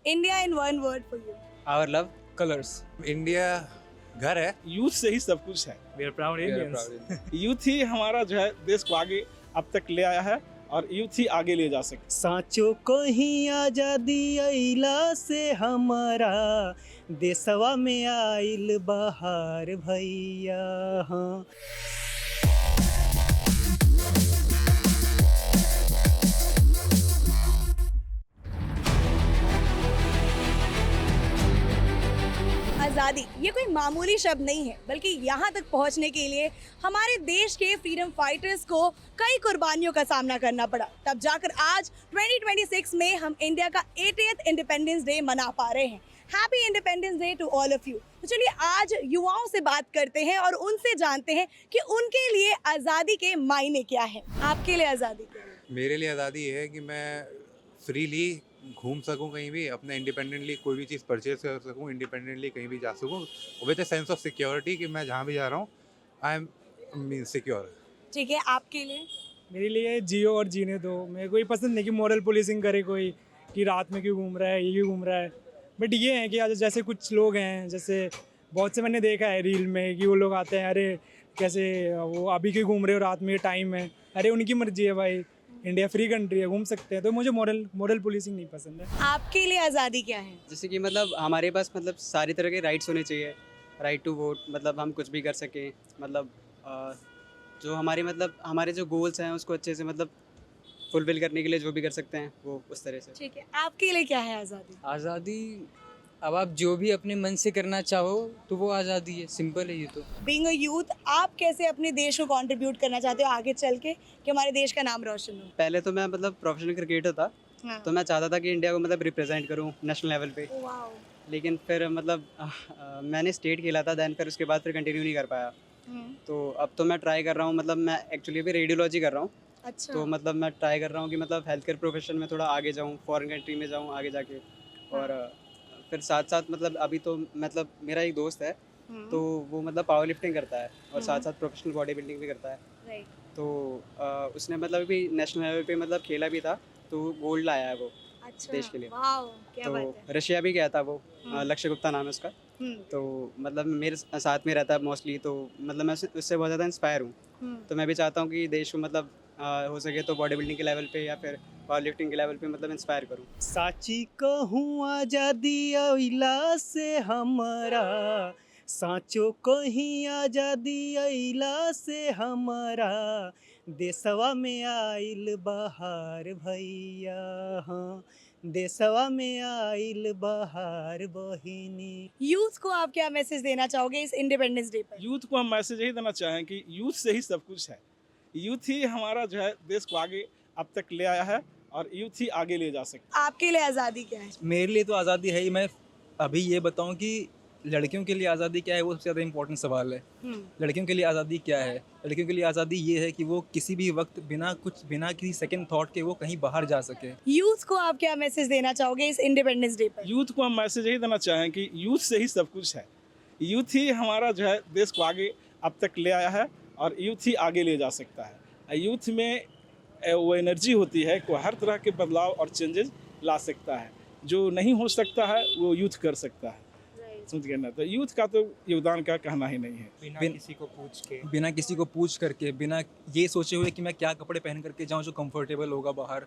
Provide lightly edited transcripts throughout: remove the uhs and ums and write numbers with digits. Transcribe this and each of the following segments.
India in one word for you. Our love. Colours. India घर है। Youth से ही सब कुछ है। We are proud Indians. Youth ही हमारा जो है देश को आगे अब तक ले आया है और यूथ ही आगे ले जा सकते। साँचो कहीं आजादी अइला से हमारा देशवा में आइल बहार भैया। हाँ आज़ादी ये कोई मामूली शब्द नहीं है, बल्कि यहाँ तक पहुँचने के लिए हमारे देश के फ्रीडम फाइटर्स को कई कुर्बानियों का सामना करना पड़ा, तब जाकर आज 2026 में हम इंडिया का 80th इंडिपेंडेंस डे मना पा रहे हैं। Happy independence day to all of you. तो चलिए आज युवाओं से बात करते हैं और उनसे जानते हैं कि उनके लिए आज़ादी के मायने क्या है। आपके लिए आज़ादी क्या है? मेरे लिए आज़ादी ये है कि मैं फ्रीली घूम सकूं, कहीं भी अपना इंडिपेंडेंटली कोई भी चीज़ परचेज कर सकूं, इंडिपेंडेंटली कहीं भी जा सकूं with a sense of security कि मैं जहां भी जा रहा हूं आई एम मीन सिक्योर। ठीक है, आपके लिए? मेरे लिए जियो और जीने दो। मेरे को ये पसंद नहीं कि मॉरल पुलिसिंग करे कोई कि रात में क्यों घूम रहा है, ये क्यों घूम रहा है। बट ये है कि आज जैसे कुछ लोग हैं, जैसे बहुत से मैंने देखा है रील में कि वो लोग आते हैं, अरे कैसे वो अभी क्यों घूम रहे हो, रात में ये टाइम है। अरे उनकी मर्जी है भाई, इंडिया फ्री कंट्री है, घूम सकते हैं। तो मुझे मॉरल पुलिसिंग नहीं पसंद है। आपके लिए आज़ादी क्या है? जैसे कि मतलब हमारे पास मतलब सारी तरह के राइट्स होने चाहिए। राइट टू वोट, मतलब हम कुछ भी कर सकें, मतलब जो हमारे मतलब हमारे जो गोल्स हैं उसको अच्छे से मतलब फुलफिल करने के लिए जो भी कर सकते हैं वो उस तरह से। ठीक है, आपके लिए क्या है आज़ादी? आज़ादी अब आप जो भी अपने मन से करना चाहो तो वो आज़ादी है, सिंपल है ये तो। बीइंग अ यूथ, आप कैसे अपने देश को कंट्रीब्यूट करना चाहते हो आगे चल के कि हमारे देश का नाम रोशन हो? पहले तो मैं मतलब प्रोफेशनल क्रिकेटर था, हाँ। तो मैं चाहता था कि इंडिया को मतलब रिप्रेजेंट करूं नेशनल लेवल पे। वाओ। लेकिन फिर मतलब मैंने स्टेट खेला था, दैन फिर उसके बाद फिर कंटिन्यू नहीं कर पाया। तो अब तो मैं ट्राई कर रहा हूँ, मतलब मैं एक्चुअली अभी रेडियोलॉजी कर रहा हूँ। अच्छा। तो मतलब मैं ट्राई कर रहा हूँ कि मतलब हेल्थ केयर प्रोफेशन में थोड़ा आगे जाऊँ, फॉरेन कंट्री में जाऊँ आगे जाके। और फिर साथ साथ मतलब अभी तो मतलब मेरा एक दोस्त है, तो वो मतलब पावर लिफ्टिंग करता है और साथ साथ प्रोफेशनल बॉडी बिल्डिंग भी करता है। राइट। तो उसने मतलब अभी नेशनल लेवल पे मतलब खेला भी था, तो गोल्ड लाया है वो अच्छा, देश के लिए। वाओ, क्या बात तो है। रशिया भी गया था वो, लक्ष्य गुप्ता नाम है उसका। तो मतलब मेरे साथ में रहता है मोस्टली, तो मतलब मैं उससे बहुत ज़्यादा इंस्पायर हूँ। तो मैं भी चाहता हूँ कि देश को मतलब हो सके तो बॉडी बिल्डिंग के लेवल पे या फिर पावर लिफ्टिंग के लेवल पे मतलब इंस्पायर करूँ। साची कहूँ आज़ादी अइला से हमारा, साँचो कहीं आज़ादी अइला से हमारा देशवा में आइल बहार भैया। हाँ देशवा में आइल बहार बहिनी। यूथ को आप क्या मैसेज देना चाहोगे इस इंडिपेंडेंस डे पर? यूथ को हम मैसेज यही देना चाहें कि यूथ से ही सब कुछ है। यूथ ही हमारा जो है देश को आगे अब तक ले आया है और यूथ ही आगे ले जा सकते। आपके लिए आज़ादी क्या है? मेरे लिए तो आज़ादी है ही। मैं अभी ये बताऊं कि लड़कियों के लिए आज़ादी क्या है, वो सबसे ज़्यादा इंपॉर्टेंट सवाल है। लड़कियों के लिए आज़ादी क्या है? लड़कियों के लिए आज़ादी ये है कि वो किसी भी वक्त बिना किसी सेकंड थॉट के वो कहीं बाहर जा सके। यूथ को आप क्या मैसेज देना चाहोगे इस इंडिपेंडेंस डे पर? यूथ को हम मैसेज यही देना चाहें कि यूथ से ही सब कुछ है। यूथ ही हमारा जो है देश को आगे अब तक ले आया है और यूथ ही आगे ले जा सकता है। यूथ में वो एनर्जी होती है कि हर तरह के बदलाव और चेंजेस ला सकता है। जो नहीं हो सकता है वो यूथ कर सकता है। समझ गए ना? तो यूथ का तो योगदान का कहना ही नहीं है। बिना किसी को पूछ करके, बिना ये सोचे हुए कि मैं क्या कपड़े पहन करके जाऊं जो कंफर्टेबल होगा बाहर,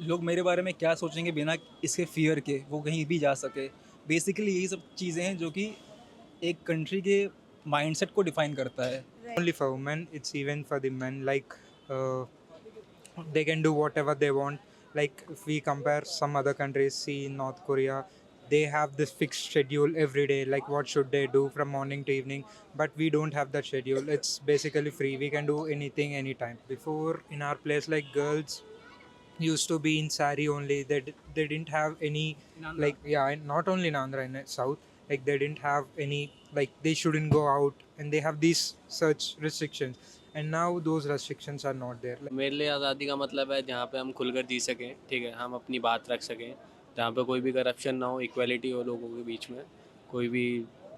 लोग मेरे बारे में क्या सोचेंगे बिना इसके फियर के वो कहीं भी जा सके। बेसिकली यही सब चीज़ें हैं जो कि एक कंट्री के माइंडसेट को डिफाइन करता है। Only for women, it's even for the men. Like they can do whatever they want. Like if we compare some other countries, see North Korea, they have this fixed schedule every day. Like what should they do from morning to evening? But we don't have that schedule. It's basically free. We can do anything anytime. Before in our place, like girls used to be in sari only. They didn't have any like not only in Andhra, in South. Like they didn't have any, like they shouldn't go out, and they have these such restrictions, and now those restrictions are not there. मेरे लिए आज़ादी का मतलब है जहाँ पे हम खुलकर जी सकें, ठीक है, हम अपनी बात रख सकें, जहाँ पे कोई भी करप्शन ना हो, इक्वलिटी हो लोगों के बीच में, कोई भी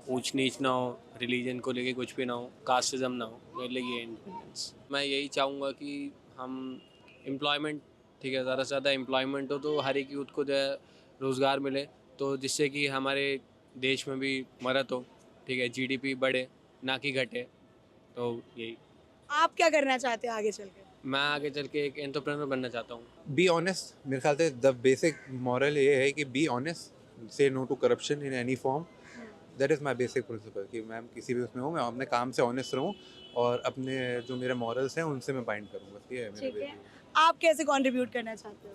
ऊंच नीच ना हो, रिलीजन को लेके कुछ भी ना हो, कास्टिज्म ना हो। मेरे लिए ये इंडिपेंडेंस। मैं यही चाहूँगा कि हम एम्प्लॉयमेंट, ठीक है, ज़्यादा से ज़्यादा एम्प्लॉयमेंट हो तो हर एक यूथ को जो है रोज़गार मिले, तो जिससे कि हमारे देश में भी मदद हो, ठीक है, जीडीपी बढ़े ना कि घटे। तो यही आप क्या करना चाहते हैं आगे चल के? मैं आगे चल के एक एंटरप्रेन्योर बनना चाहता हूँ। बी ऑनेस्ट, मेरे ख्याल से द बेसिक मॉरल ये है कि be honest, say no to corruption in any form. That is my basic principle कि मैं किसी भी उसमें हूँ, मैं अपने काम से ऑनेस्ट रहूँ और अपने जो मेरे मॉरल्स हैं उनसे मैं बाइंड करूँ, बस ये है मेरा ठीक है, basic। आप कैसे कंट्रीब्यूट करना चाहते हो?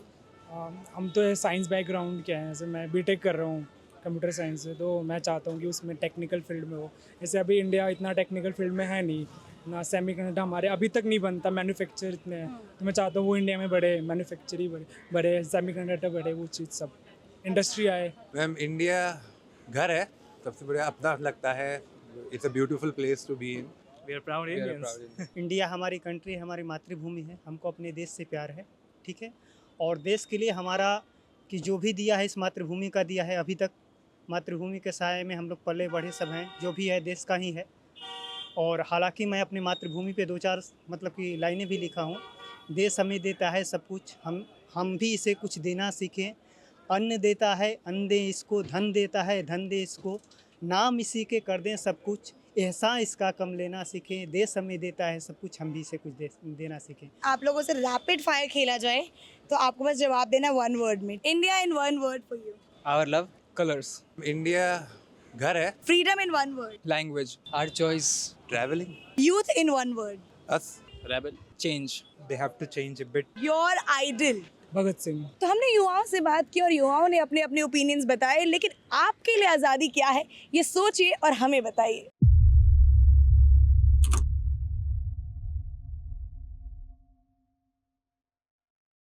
हम तो साइंस बैकग्राउंड के हैं, जैसे मैं बीटेक कर रहा हूँ कंप्यूटर साइंस से, तो मैं चाहता हूँ कि उसमें टेक्निकल फील्ड में हो। जैसे अभी इंडिया इतना टेक्निकल फील्ड में है नहीं ना, सेमीकंडक्टर हमारे अभी तक नहीं बनता, मैन्युफैक्चर इतने हैं, तो मैं चाहता हूँ वो इंडिया में बढ़े, मैन्युफैक्चर ही बढ़े, सेमीकंडक्टर बढ़े, वो चीज़ सब इंडस्ट्री आए। मैम, इंडिया घर है, सबसे बढ़िया अपना लगता है। It's a beautiful place to be in. We are proud Indians. India हमारी कंट्री, हमारी मातृभूमि है, हमको अपने देश से प्यार है, ठीक है। और देश के लिए हमारा कि जो भी दिया है इस मातृभूमि का दिया है, अभी तक मातृभूमि के साए में हम लोग पले बढ़े सब हैं, जो भी है देश का ही है। और हालांकि मैं अपनी मातृभूमि पे 2-4 मतलब कि लाइनें भी लिखा हूँ। देश हमें देता है सब कुछ, हम भी इसे कुछ देना सीखें। अन्न देता है, अन्न दे इसको, धन देता है, धन दे इसको, नाम इसी के कर दें सब कुछ, एहसान इसका कम लेना सीखें। देश हमें देता है सब कुछ, हम भी इसे कुछ देना सीखें। आप लोगों से रैपिड फायर खेला जाए तो आपको बस जवाब देना 1 वर्ड में। India in 1 word for you. Our love. Colours. India घर है। Freedom in 1 word. Language. Our choice. Travelling. Youth in 1 word. Us. Rebel. Change. They have to change a bit. Your idol. Bhagat Singh. तो हमने युवाओं से बात की और युवाओं ने अपने अपने ओपिनियंस बताए, लेकिन आपके लिए आज़ादी क्या है ये सोचिए और हमें बताइए।